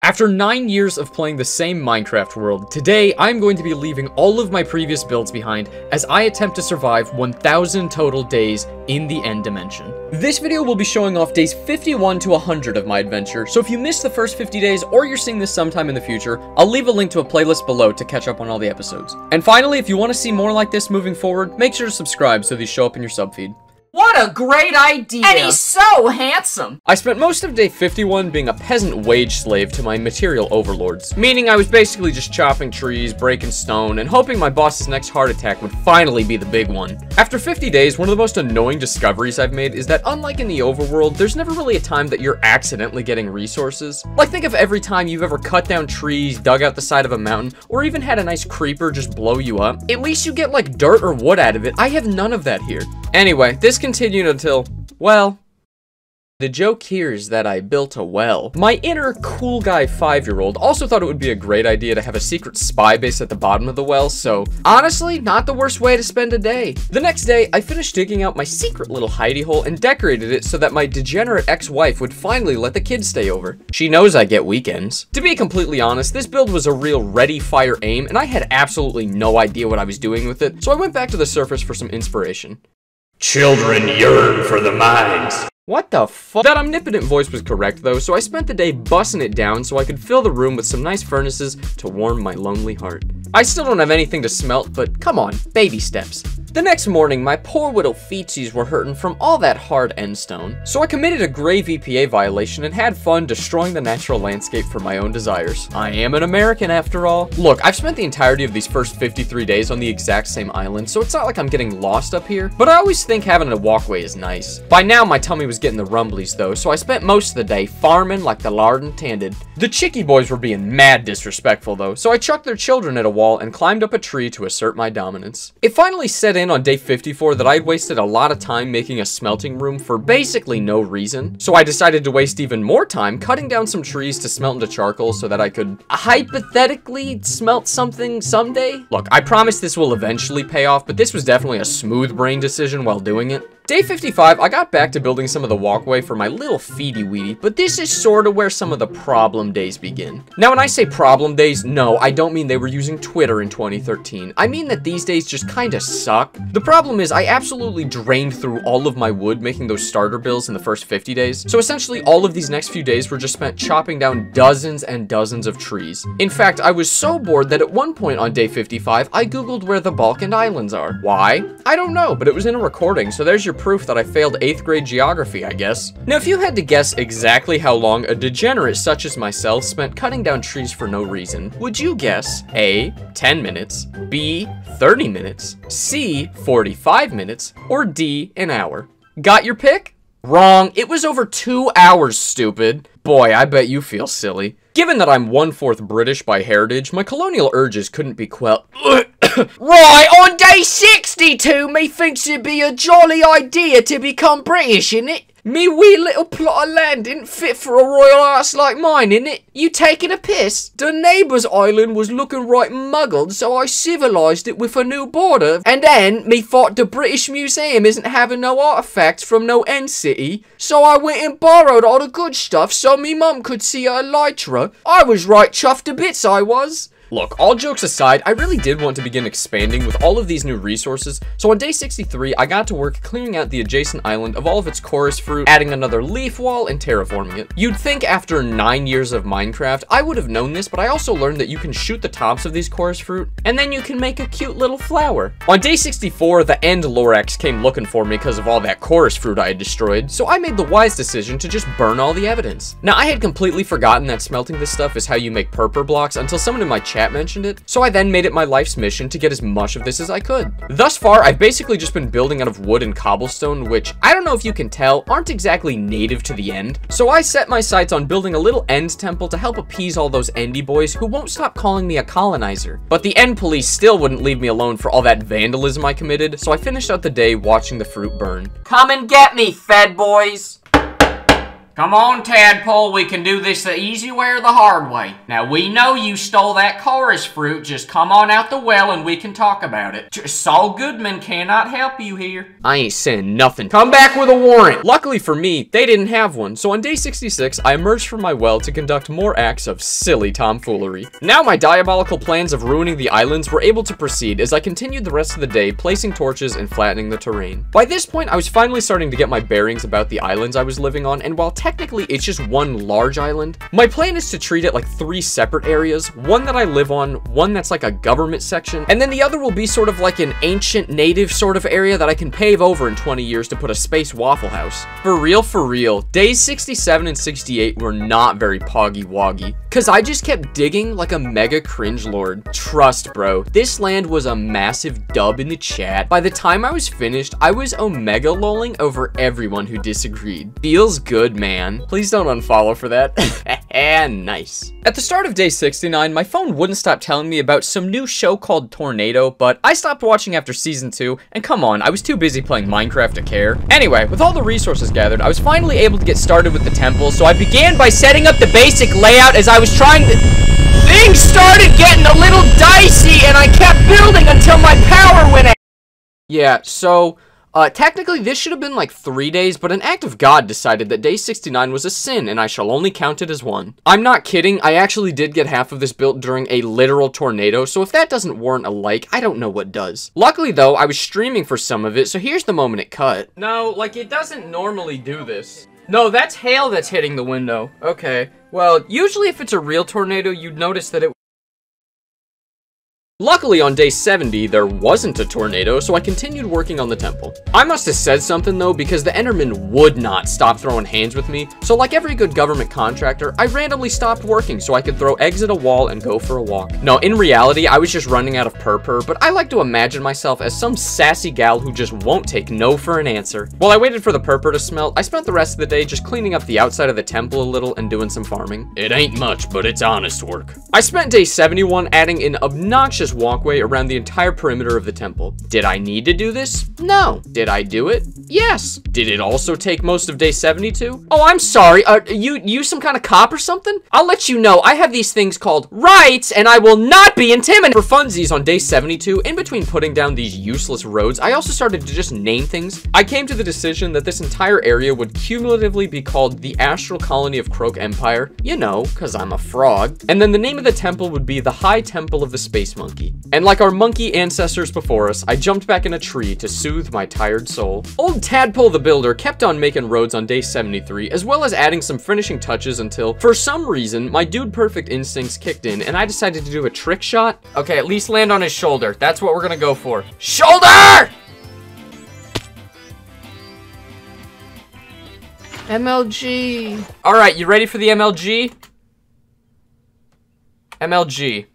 After 9 years of playing the same Minecraft world, today I'm going to be leaving all of my previous builds behind as I attempt to survive 1,000 total days in the end dimension. This video will be showing off days 51 to 100 of my adventure, so if you missed the first 50 days or you're seeing this sometime in the future, I'll leave a link to a playlist below to catch up on all the episodes. And finally, if you want to see more like this moving forward, make sure to subscribe so these show up in your sub feed. What a great idea! And he's so handsome! I spent most of day 51 being a peasant wage slave to my material overlords, meaning I was basically just chopping trees, breaking stone, and hoping my boss's next heart attack would finally be the big one. After 50 days, one of the most annoying discoveries I've made is that unlike in the overworld, there's never really a time that you're accidentally getting resources. Like, think of every time you've ever cut down trees, dug out the side of a mountain, or even had a nice creeper just blow you up. At least you get like dirt or wood out of it. I have none of that here. Anyway, this continued until, well, the joke here is that I built a well. My inner cool guy 5-year-old also thought it would be a great idea to have a secret spy base at the bottom of the well, so honestly, not the worst way to spend a day. The next day, I finished digging out my secret little hidey hole and decorated it so that my degenerate ex-wife would finally let the kids stay over. She knows I get weekends. To be completely honest, this build was a real ready, fire, aim, and I had absolutely no idea what I was doing with it, so I went back to the surface for some inspiration. Children yearn for the mines. What the fuck? That omnipotent voice was correct though, so I spent the day bussing it down so I could fill the room with some nice furnaces to warm my lonely heart. I still don't have anything to smelt, but come on, baby steps. The next morning, my poor little feetsies were hurting from all that hard endstone, so I committed a grave EPA violation and had fun destroying the natural landscape for my own desires. I am an American after all. Look, I've spent the entirety of these first 53 days on the exact same island, so it's not like I'm getting lost up here, but I always think having a walkway is nice. By now, my tummy was getting the rumblies though, so I spent most of the day farming like the Lord intended. The Chickie boys were being mad disrespectful though, so I chucked their children at a wall and climbed up a tree to assert my dominance. It finally set in on day 54 that I'd wasted a lot of time making a smelting room for basically no reason, so I decided to waste even more time cutting down some trees to smelt into charcoal so that I could hypothetically smelt something someday. Look, I promise this will eventually pay off, but this was definitely a smooth brain decision while doing it. Day 55, I got back to building some of the walkway for my little feedy weedy, but this is sort of where some of the problem days begin. Now, when I say problem days, no, I don't mean they were using Twitter in 2013. I mean that these days just kinda suck. The problem is I absolutely drained through all of my wood making those starter builds in the first 50 days. So essentially all of these next few days were just spent chopping down dozens and dozens of trees. In fact, I was so bored that at one point on day 55, I googled where the Balkan Islands are. Why? I don't know, but it was in a recording, so there's your proof that I failed 8th grade geography, I guess. Now, if you had to guess exactly how long a degenerate such as myself spent cutting down trees for no reason, would you guess A, 10 minutes, B, 30 minutes, C, 45 minutes, or D, an hour? Got your pick? Wrong. It was over 2 hours, stupid. Boy, I bet you feel silly. Given that I'm 1/4 British by heritage, my colonial urges couldn't be quelled. Right, on day 62, me thinks it'd be a jolly idea to become British, innit? Me wee little plot of land didn't fit for a royal ass like mine, innit? You taking a piss? The neighbour's island was looking right muggled, so I civilised it with a new border. And then, me thought the British Museum isn't having no artefacts from no end city, so I went and borrowed all the good stuff so me mum could see her elytra. I was right chuffed to bits, I was. Look, all jokes aside, I really did want to begin expanding with all of these new resources, so on day 63, I got to work clearing out the adjacent island of all of its chorus fruit, adding another leaf wall, and terraforming it. You'd think after 9 years of Minecraft, I would have known this, but I also learned that you can shoot the tops of these chorus fruit, and then you can make a cute little flower. On day 64, the End Lorax came looking for me because of all that chorus fruit I had destroyed, so I made the wise decision to just burn all the evidence. Now, I had completely forgotten that smelting this stuff is how you make purple blocks until someone in my chat mentioned it, so I then made it my life's mission to get as much of this as I could. Thus far, I've basically just been building out of wood and cobblestone, which, I don't know if you can tell, aren't exactly native to the End. So I set my sights on building a little End temple to help appease all those Endy boys who won't stop calling me a colonizer. But the End police still wouldn't leave me alone for all that vandalism I committed, so I finished out the day watching the fruit burn. Come and get me, Fed boys! Come on, Tadpole, we can do this the easy way or the hard way. Now, we know you stole that chorus fruit. Just come on out the well and we can talk about it. Saul Goodman cannot help you here. I ain't saying nothing. Come back with a warrant. Luckily for me, they didn't have one. So on day 66, I emerged from my well to conduct more acts of silly tomfoolery. Now my diabolical plans of ruining the islands were able to proceed as I continued the rest of the day placing torches and flattening the terrain. By this point, I was finally starting to get my bearings about the islands I was living on, and while technically it's just one large island, my plan is to treat it like 3 separate areas. One that I live on, one that's like a government section, and then the other will be sort of like an ancient native sort of area that I can pave over in 20 years to put a space Waffle House. For real, days 67 and 68 were not very poggy-woggy, cause I just kept digging like a mega cringe lord. Trust, bro, this land was a massive dub in the chat. By the time I was finished, I was omega lolling over everyone who disagreed. Feels good, man. Please don't unfollow for that. Nice. At the start of day 69, my phone wouldn't stop telling me about some new show called Tornado, but I stopped watching after season 2, and come on, I was too busy playing Minecraft to care. Anyway, with all the resources gathered, I was finally able to get started with the temple, so I began by setting up the basic layout as I was trying to... Things started getting a little dicey, and I kept building until my power went out. Yeah, so... technically this should have been like 3 days, but an act of God decided that day 69 was a sin, and I shall only count it as one. I'm not kidding, I actually did get half of this built during a literal tornado, so if that doesn't warrant a like, I don't know what does. Luckily though, I was streaming for some of it, so here's the moment it cut. No, like it doesn't normally do this. No, that's hail that's hitting the window. Okay, well, usually if it's a real tornado, you'd notice that it... Luckily, on day 70, there wasn't a tornado, so I continued working on the temple. I must have said something, though, because the Enderman would not stop throwing hands with me, so like every good government contractor, I randomly stopped working so I could throw eggs at a wall and go for a walk. No, in reality, I was just running out of purr-purr, but I like to imagine myself as some sassy gal who just won't take no for an answer. While I waited for the purr-purr to smelt, I spent the rest of the day just cleaning up the outside of the temple a little and doing some farming. It ain't much, but it's honest work. I spent day 71 adding an obnoxious walkway around the entire perimeter of the temple. Did I need to do this? No. Did I do it? Yes. Did it also take most of day 72? Oh, I'm sorry. You some kind of cop or something? I'll let you know. I have these things called rights, and I will not be intimidated. For funsies, on day 72, in between putting down these useless roads, I also started to just name things. I came to the decision that this entire area would cumulatively be called the Astral Colony of Croak Empire. You know, cause I'm a frog. And then the name of the temple would be the High Temple of the Space Monkey. And like our monkey ancestors before us, I jumped back in a tree to soothe my tired soul. Old Tadpole the Builder kept on making roads on day 73, as well as adding some finishing touches until, for some reason, my dude perfect instincts kicked in and I decided to do a trick shot. Okay, at least land on his shoulder. That's what we're gonna go for. Shoulder! MLG. All right, you ready for the MLG? MLG.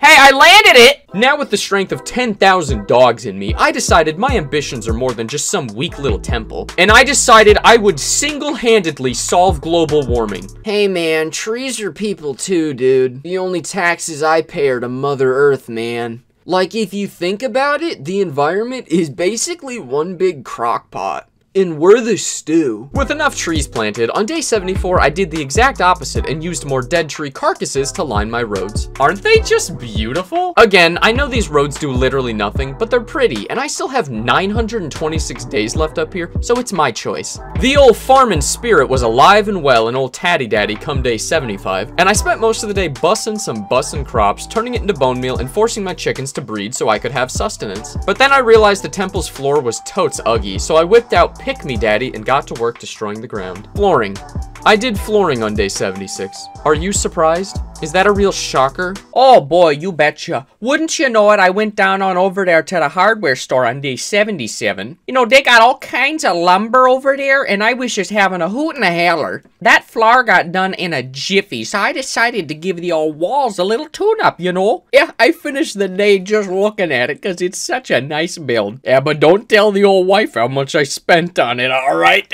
Hey, I landed it! Now with the strength of 10,000 dogs in me, I decided my ambitions are more than just some weak little temple. And I decided I would single-handedly solve global warming. Hey man, trees are people too, dude. The only taxes I pay are to Mother Earth, man. Like, if you think about it, the environment is basically one big crock pot. And we're the stew. With enough trees planted, on day 74, I did the exact opposite and used more dead tree carcasses to line my roads. Aren't they just beautiful? Again, I know these roads do literally nothing, but they're pretty, and I still have 926 days left up here, so it's my choice. The old farmin' spirit was alive and well in old Tatty Daddy come day 75, and I spent most of the day bussin' some bussin' crops, turning it into bone meal, and forcing my chickens to breed so I could have sustenance. But then I realized the temple's floor was totes uggy, so I whipped out Pick Me Daddy and got to work destroying the ground. Flooring. I did flooring on day 76. Are you surprised? Is that a real shocker? Oh boy, you betcha. Wouldn't you know it, I went down on over there to the hardware store on day 77. You know, they got all kinds of lumber over there, and I was just having a hoot and a holler. That floor got done in a jiffy, so I decided to give the old walls a little tune-up, you know? Yeah, I finished the day just looking at it, because it's such a nice build. Yeah, but don't tell the old wife how much I spent on it, alright?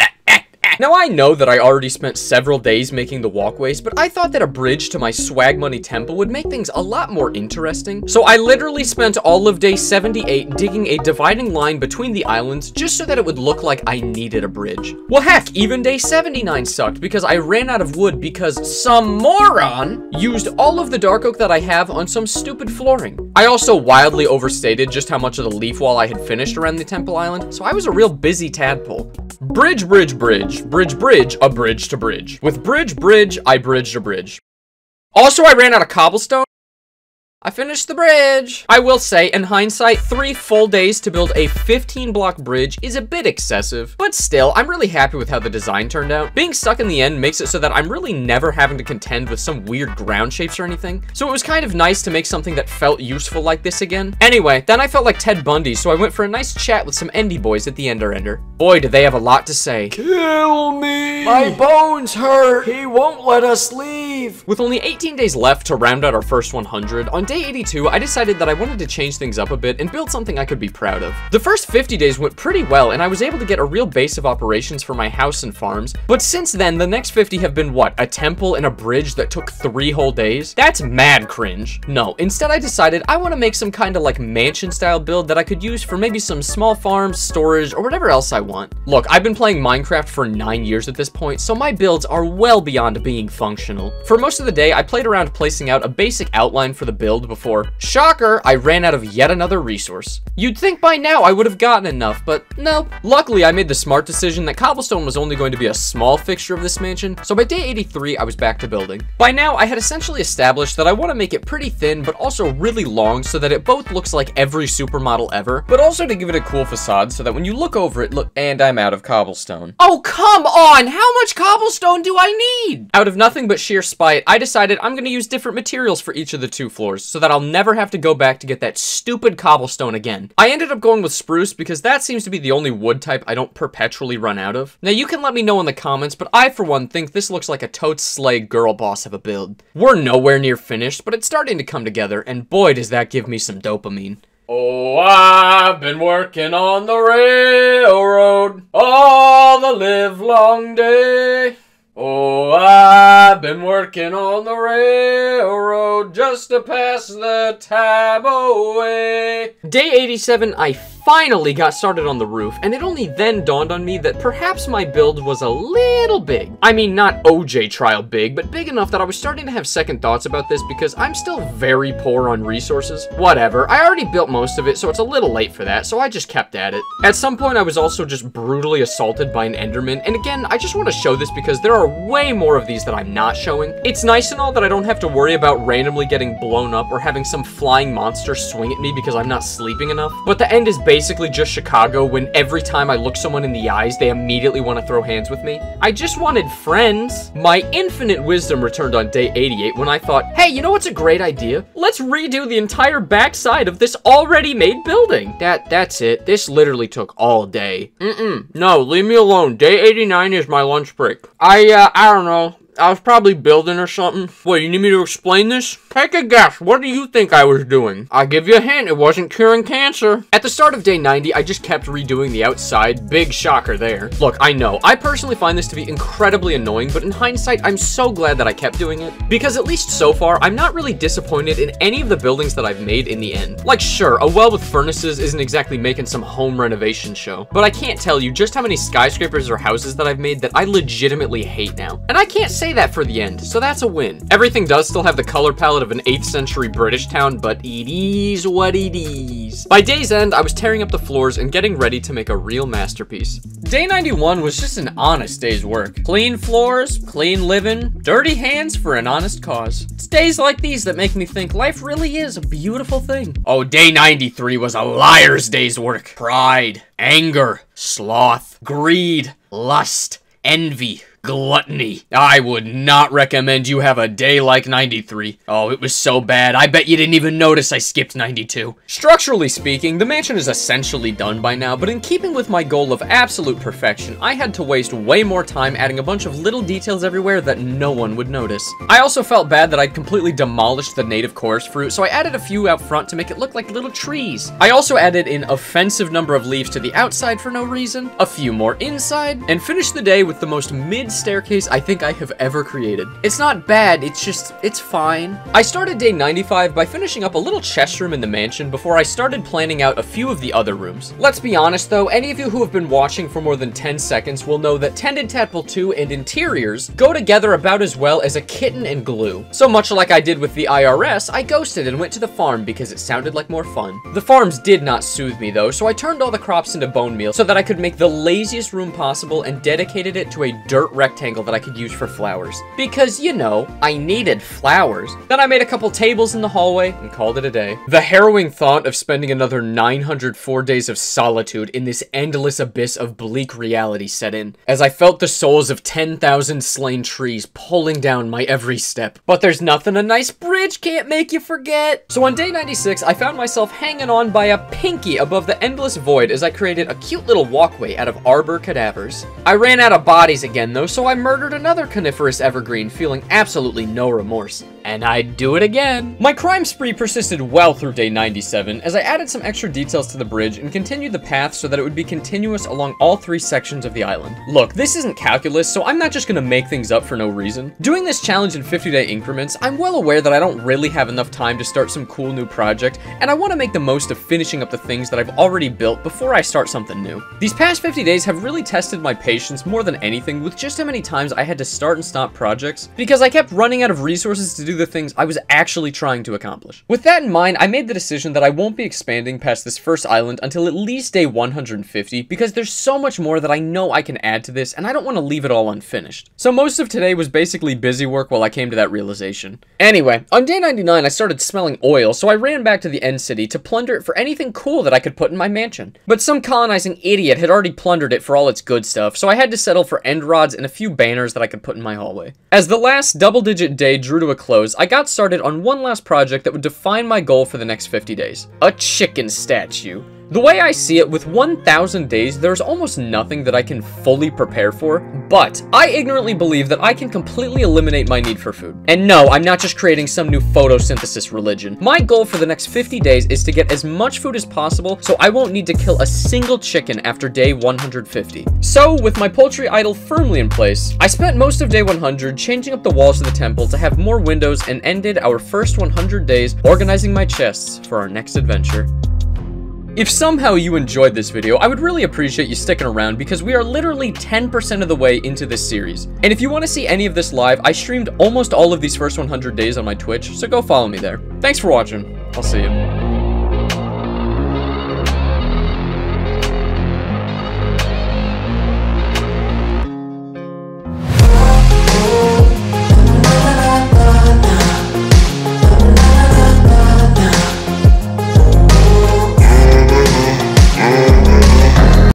Now I know that I already spent several days making the walkways, but I thought that a bridge to my swag money temple would make things a lot more interesting. So I literally spent all of day 78 digging a dividing line between the islands just so that it would look like I needed a bridge. Well heck, even day 79 sucked because I ran out of wood because some moron used all of the dark oak that I have on some stupid flooring. I also wildly overstated just how much of the leaf wall I had finished around the temple island, so I was a real busy tadpole. Bridge, bridge, bridge, bridge, bridge, a bridge to bridge. With bridge, bridge, I bridged a bridge. Also, I ran out of cobblestone. I finished the bridge. I will say, in hindsight, 3 full days to build a 15-block bridge is a bit excessive, but still, I'm really happy with how the design turned out. Being stuck in the end makes it so that I'm really never having to contend with some weird ground shapes or anything, so it was kind of nice to make something that felt useful like this again. Anyway, then I felt like Ted Bundy, so I went for a nice chat with some Endy boys at the Ender. Boy, do they have a lot to say. Kill me! My bones hurt! He won't let us leave! With only 18 days left to round out our first 100, on day 82, I decided that I wanted to change things up a bit and build something I could be proud of. The first 50 days went pretty well, and I was able to get a real base of operations for my house and farms, but since then, the next 50 have been what, a temple and a bridge that took 3 whole days? That's mad cringe. No, instead I decided I want to make some kind of like mansion style build that I could use for maybe some small farms, storage, or whatever else I want. Look, I've been playing Minecraft for 9 years at this point, so my builds are well beyond being functional. For most of the day, I played around placing out a basic outline for the build before, shocker, I ran out of yet another resource. You'd think by now I would have gotten enough, but no. Luckily, I made the smart decision that cobblestone was only going to be a small fixture of this mansion, so by day 83, I was back to building. By now, I had essentially established that I want to make it pretty thin, but also really long so that it both looks like every supermodel ever, but also to give it a cool facade so that when you look over it, look, and I'm out of cobblestone. Oh, come on! How much cobblestone do I need? Out of nothing but sheer spite, I decided I'm going to use different materials for each of the 2 floors so that I'll never have to go back to get that stupid cobblestone again. I ended up going with spruce because that seems to be the only wood type I don't perpetually run out of. Now you can let me know in the comments, but I for one think this looks like a totes slay girl boss of a build. We're nowhere near finished, but it's starting to come together, and boy does that give me some dopamine. Oh, I've been working on the railroad all the livelong day. Oh, I've been working on the railroad just to pass the time away. Day 87, I finally got started on the roof, and it only then dawned on me that perhaps my build was a little big. I mean, not OJ trial big, but big enough that I was starting to have second thoughts about this because I'm still very poor on resources. Whatever, I already built most of it, so it's a little late for that, so I just kept at it. At some point, I was also just brutally assaulted by an Enderman, and again, I just want to show this because there are way more of these that I'm not showing. It's nice and all that I don't have to worry about randomly getting blown up or having some flying monster swing at me because I'm not sleeping enough, but the end is basically just Chicago when every time I look someone in the eyes, they immediately want to throw hands with me. I just wanted friends. My infinite wisdom returned on day 88 when I thought, hey, you know what's a great idea? Let's redo the entire backside of this already made building. That's it. This literally took all day. No, leave me alone. Day 89 is my lunch break. I don't know. I was probably building or something. What, you need me to explain this? Take a guess. What do you think I was doing? I'll give you a hint. It wasn't curing cancer. At the start of day 90, I just kept redoing the outside. Big shocker there. Look, I know. I personally find this to be incredibly annoying, but in hindsight, I'm so glad that I kept doing it. Because at least so far, I'm not really disappointed in any of the buildings that I've made in the end. Like, sure, a well with furnaces isn't exactly making some home renovation show, but I can't tell you just how many skyscrapers or houses that I've made that I legitimately hate now. And I can't say that for the end, so that's a win. Everything does still have the color palette of an 8th century British town, but it is what it is. By day's end, I was tearing up the floors and getting ready to make a real masterpiece. Day 91 was just an honest day's work. Clean floors, clean living, dirty hands for an honest cause. It's days like these that make me think life really is a beautiful thing. Oh, day 93 was a liar's day's work. Pride, anger, sloth, greed, lust, envy, Gluttony. I would not recommend you have a day like 93. Oh, it was so bad. I bet you didn't even notice I skipped 92. Structurally speaking, the mansion is essentially done by now, but in keeping with my goal of absolute perfection, I had to waste way more time adding a bunch of little details everywhere that no one would notice. I also felt bad that I'd completely demolished the native chorus fruit, so I added a few out front to make it look like little trees. I also added an offensive number of leaves to the outside for no reason, a few more inside, and finished the day with the most mid staircase I think I have ever created. It's not bad, it's fine. I started day 95 by finishing up a little chest room in the mansion before I started planning out a few of the other rooms. Let's be honest though, any of you who have been watching for more than 10 seconds will know that Tended Tadpole 2 and interiors go together about as well as a kitten and glue. So much like I did with the IRS, I ghosted and went to the farm because it sounded like more fun. The farms did not soothe me though, so I turned all the crops into bone meal so that I could make the laziest room possible and dedicated it to a dirt rectangle that I could use for flowers. Because, you know, I needed flowers. Then I made a couple tables in the hallway and called it a day. The harrowing thought of spending another 904 days of solitude in this endless abyss of bleak reality set in, as I felt the souls of 10,000 slain trees pulling down my every step. But there's nothing a nice bridge can't make you forget. So on day 96, I found myself hanging on by a pinky above the endless void as I created a cute little walkway out of arbor cadavers. I ran out of bodies again though, so I murdered another coniferous evergreen, feeling absolutely no remorse. And I'd do it again. My crime spree persisted well through day 97 as I added some extra details to the bridge and continued the path so that it would be continuous along all 3 sections of the island. Look, this isn't calculus, so I'm not just gonna make things up for no reason. Doing this challenge in 50-day increments, I'm well aware that I don't really have enough time to start some cool new project, and I want to make the most of finishing up the things that I've already built before I start something new. These past 50 days have really tested my patience more than anything with just how many times I had to start and stop projects, because I kept running out of resources to do the things I was actually trying to accomplish. With that in mind, I made the decision that I won't be expanding past this first island until at least day 150, because there's so much more that I know I can add to this, and I don't want to leave it all unfinished. So most of today was basically busy work while I came to that realization. Anyway, on day 99 I started smelling oil, so I ran back to the end city to plunder it for anything cool that I could put in my mansion. But some colonizing idiot had already plundered it for all its good stuff, so I had to settle for end rods and a few banners that I could put in my hallway. As the last double-digit day drew to a close, I got started on one last project that would define my goal for the next 50 days. A chicken statue. The way I see it, with 1,000 days, there's almost nothing that I can fully prepare for, but I ignorantly believe that I can completely eliminate my need for food. And no, I'm not just creating some new photosynthesis religion. My goal for the next 50 days is to get as much food as possible so I won't need to kill a single chicken after day 150. So, with my poultry idol firmly in place, I spent most of day 100 changing up the walls of the temple to have more windows and ended our first 100 days organizing my chests for our next adventure. If somehow you enjoyed this video, I would really appreciate you sticking around because we are literally 10% of the way into this series. And if you want to see any of this live, I streamed almost all of these first 100 days on my Twitch, so go follow me there. Thanks for watching. I'll see you.